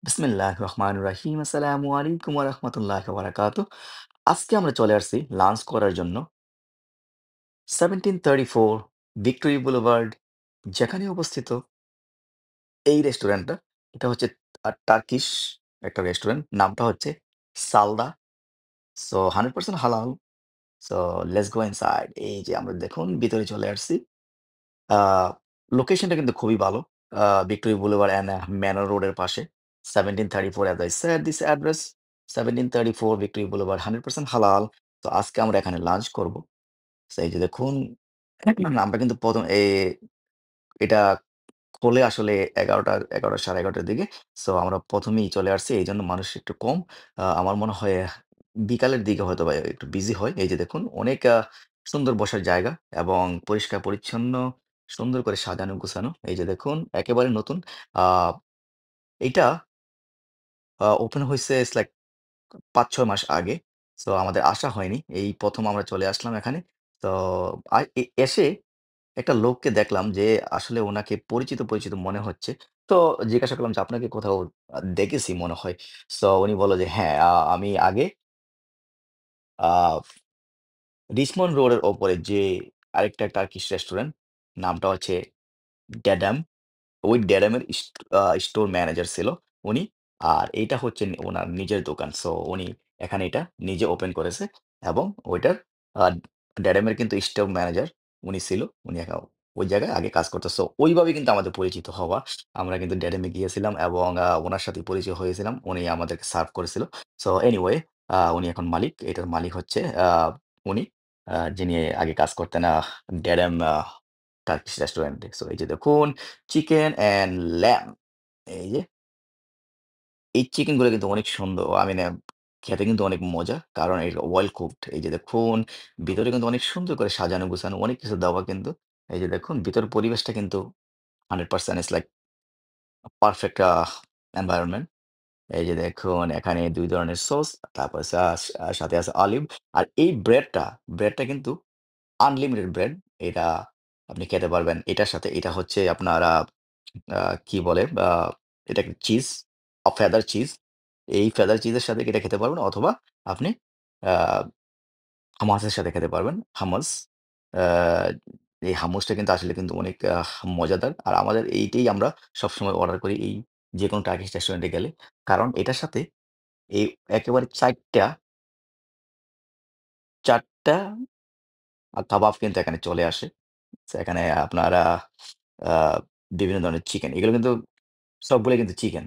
বিসমিল্লাহ রহমান রাহিম আসসালামু আলাইকুম রহমতুল্লাহ বারাকাতু। আজকে আমরা চলে আসছি লাঞ্চ করার জন্য 1734 ভিক্টোরি বুলেভার্ড যেখানে অবস্থিত এই রেস্টুরেন্টটা। এটা হচ্ছে টার্কিশ একটা রেস্টুরেন্ট, নামটা হচ্ছে সালদা। সো 100% হালাল। So let's go inside. এই যে আমরা দেখুন ভিতরে চলে আসছি। আহ লোকেশনটা কিন্তু খুবই ভালো। ভিক্টোরি বুলেভার্ড অ্যান্ড ম্যানর রোডের পাশে। 1734 as I said this address, 1734 victory boulevard, 100% হালাল। তো আজকে আমরা এখানে লাঞ্চ করব। সো এই যে দেখুন আমরা কিন্তু এটা খোলে আসলে 11টা 11:30 দিকে। সো আমরা ১ম এই চলে আসছি। এইজন্য মানুষ একটু কম। আমার মনে হয় বিকালের দিকে হয়তোবা একটু বিজি হয়। এই যে দেখুন অনেক সুন্দর বসার জায়গা এবং পরিষ্কার পরিচ্ছন্ন, সুন্দর করে সাজানো গুছানো। এই যে দেখুন একেবারে নতুন। আ এইটা ওপেন হইছে ইটস লাইক ৫-৬ মাস আগে। সো আমাদের আসা হয়নি। এই ১ম আমরা চলে আসলাম এখানে। তো এসে একটা লোককে দেখলাম যে আসলে উনাকে পরিচিত মনে হচ্ছে। তো জিজ্ঞাসা করলাম যে, "আপনাকে কোথাও দেখেছি মনে হয়।" সো উনি বলল যে, "হ্যাঁ, আমি আগে আ রিচমন্ড রোডের ওপরে যে আরেকটা টার্কিশ রেস্টুরেন্ট, নামটা হচ্ছে ড্যাডাম।" ওই ড্যাডামের স্টোর ম্যানেজার ছিল উনি। আর এইটা হচ্ছে উনার নিজের দোকান। সো উনি এখানে এটা নিজে ওপেন করেছে এবং ওইটার আ ড্যাডামের কিন্তু স্টোর ম্যানেজার উনি ছিল। উনি ওই জায়গায় আগে কাজ করতো। সো ওইভাবে কিন্তু আমাদের পরিচিত হওয়া। আমরা কিন্তু ড্যাডামে গিয়েছিলাম এবং উনার সাথে পরিচয় হয়েছিলাম। উনি আমাদেরকে সার্ভ করেছিল। সো এনিওয়ে উনি এখন মালিক। এটার মালিক হচ্ছে উনি যিনি আগে কাজ করতেন ড্যাডাম টার্কিশ রেস্টুরেন্টে। সো এই যে দেখুন চিকেন অ্যান্ড ল্যাম্ব। এই যে এই চিকেন গুলো কিন্তু অনেক সুন্দর। আই মিন খেতে কিন্তু অনেক মজা। কারণ এটা ওয়েল কুকড। এই যে দেখুন ভিতরে কিন্তু অনেক সুন্দর করে সাজানো গুছানো অনেক কিছু দেওয়া কিন্তু। এই যে দেখুন ভিতরের পরিবেশটা কিন্তু 100% ইটস লাইক পারফেক্ট এনভায়রনমেন্ট। এই যে দেখুন এখানে ২ ধরনের সস, তারপর সাথে আছে অলিভ। আর এই ব্রেডটা কিন্তু আনলিমিটেড ব্রেড। এটা আপনি খেতে পারবেন। এটার সাথে এটা হচ্ছে আপনার আ কি বলে? এটা চিজ, ফেদার চিজ। এই ফেদার চিজের সাথে এটা খেতে পারবেন অথবা আপনি আ হামাসের সাথে খেতে পারবেন। হামাস। আ এই হামুসটা কিন্তু আসলে কিন্তু অনেক মজাদার। আর আমাদের এইটাই আমরা সবসময় অর্ডার করি এই যেকোনো টার্কিশ রেস্টুরেন্টে গেলে। কারণ এটার সাথে এই একেবারে ৪ টা কাবাব কিন্তু এখানে চলে আসে। সো এখানে আপনারা আ বিভিন্ন ধরনের চিকেন। এগুলো কিন্তু সবগুলাই কিন্তু চিকেন।